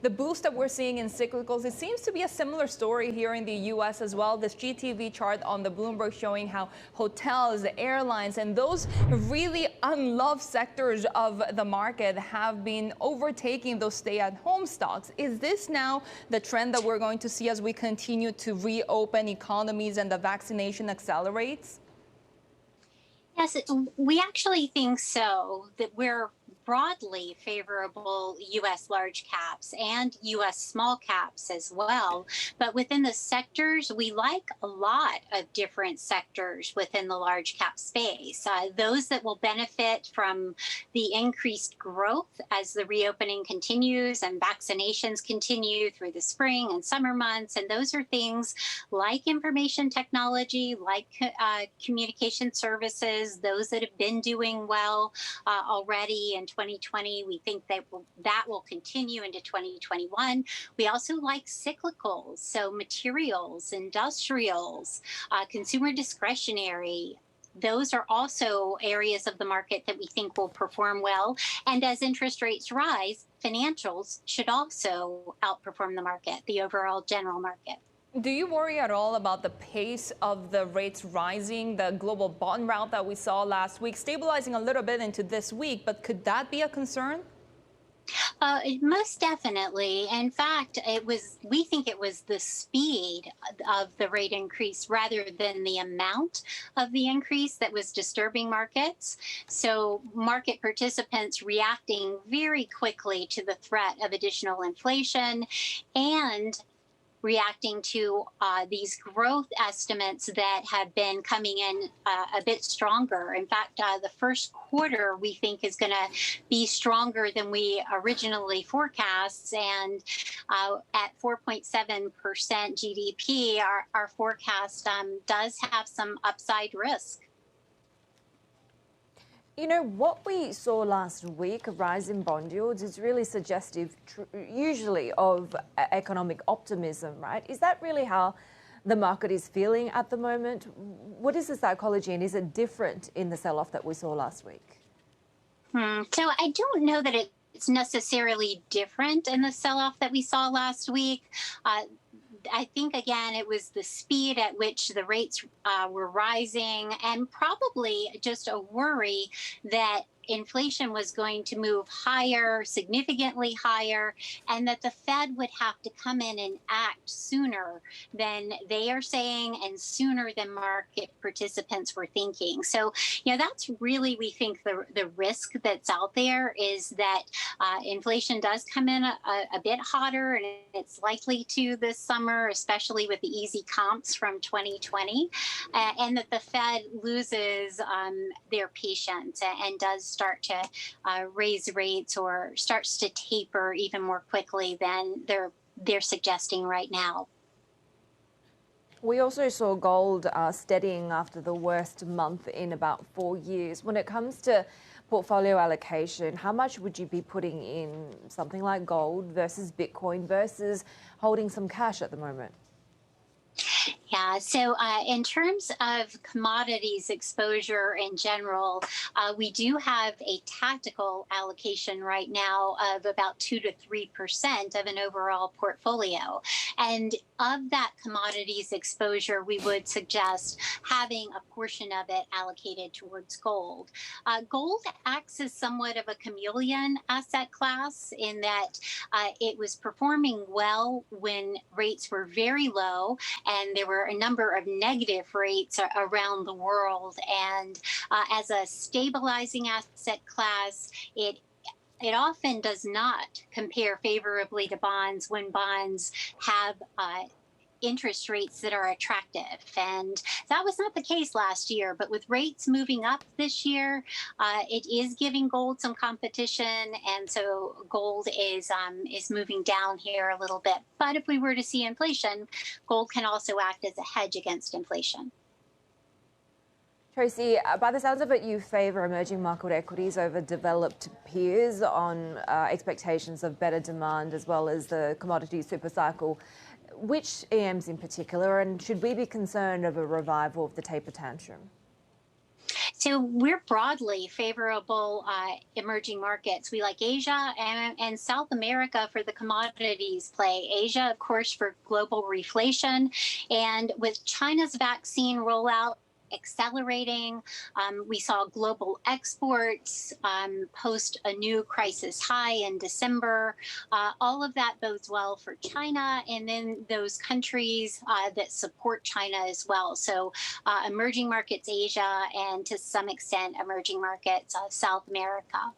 The boost that we're seeing in cyclicals, it seems to be a similar story here in the U.S. as well. This GTV chart on the Bloomberg showing how hotels, airlines, and those really unloved sectors of the market have been overtaking those stay-at-home stocks. Is this now the trend that we're going to see as we continue to reopen economies and the vaccination accelerates? Yes, we actually think so, that we're broadly favorable U.S. large caps and U.S. small caps as well. But within the sectors, we like a lot of different sectors within the large cap space. Those that will benefit from the increased growth as the reopening continues and vaccinations continue through the spring and summer months. And those are things like information technology, like communication services, those that have been doing well already in 2020. We think that will continue into 2021. We also like cyclicals, so materials, industrials, consumer discretionary. Those are also areas of the market that we think will perform well. And as interest rates rise, financials should also outperform the market, the overall general market. Do you worry at all about the pace of the rates rising, the global bond rout that we saw last week, stabilizing a little bit into this week, but could that be a concern? Most definitely. In fact, we think it was the speed of the rate increase rather than the amount of the increase that was disturbing markets. So market participants reacting very quickly to the threat of additional inflation and reacting to these growth estimates that have been coming in a bit stronger. In fact, the first quarter we think is going to be stronger than we originally forecast. And at 4.7% GDP, our forecast does have some upside risk. You know, what we saw last week, a rise in bond yields, is really suggestive, usually, of economic optimism, right? Is that really how the market is feeling at the moment? What is the psychology, and is it different in the sell-off that we saw last week? So I don't know that it's necessarily different in the sell-off that we saw last week. I think, again, it was the speed at which the rates were rising and probably just a worry that inflation was going to move higher, significantly higher, and that the Fed would have to come in and act sooner than they are saying and sooner than market participants were thinking. So, that's really, we think, the risk that's out there is that inflation does come in a bit hotter, and it's likely to this summer, especially with the easy comps from 2020, and that the Fed loses their patience and does start to raise rates or starts to taper even more quickly than they're suggesting right now. We also saw gold steadying after the worst month in about 4 years. When it comes to portfolio allocation, how much would you be putting in something like gold versus Bitcoin versus holding some cash at the moment? Yeah, so in terms of commodities exposure in general, we do have a tactical allocation right now of about 2 to 3% of an overall portfolio. And of that commodities exposure, we would suggest having a portion of it allocated towards gold. Gold acts as somewhat of a chameleon asset class in that it was performing well when rates were very low and there were a number of negative rates around the world. And as a stabilizing asset class, it often does not compare favorably to bonds when bonds have interest rates that are attractive. And that was not the case last year. But with rates moving up this year, it is giving gold some competition. And so gold is moving down here a little bit. But if we were to see inflation, gold can also act as a hedge against inflation. Tracie, by the sounds of it, you favour emerging market equities over developed peers on expectations of better demand as well as the commodity supercycle. Which EMs in particular, and should we be concerned of a revival of the taper tantrum? So we're broadly favorable emerging markets. We like Asia and South America for the commodities play. Asia, of course, for global reflation. And with China's vaccine rollout accelerating, we saw global exports post a new crisis high in December. All of that bodes well for China and then those countries that support China as well. So emerging markets Asia and to some extent emerging markets South America.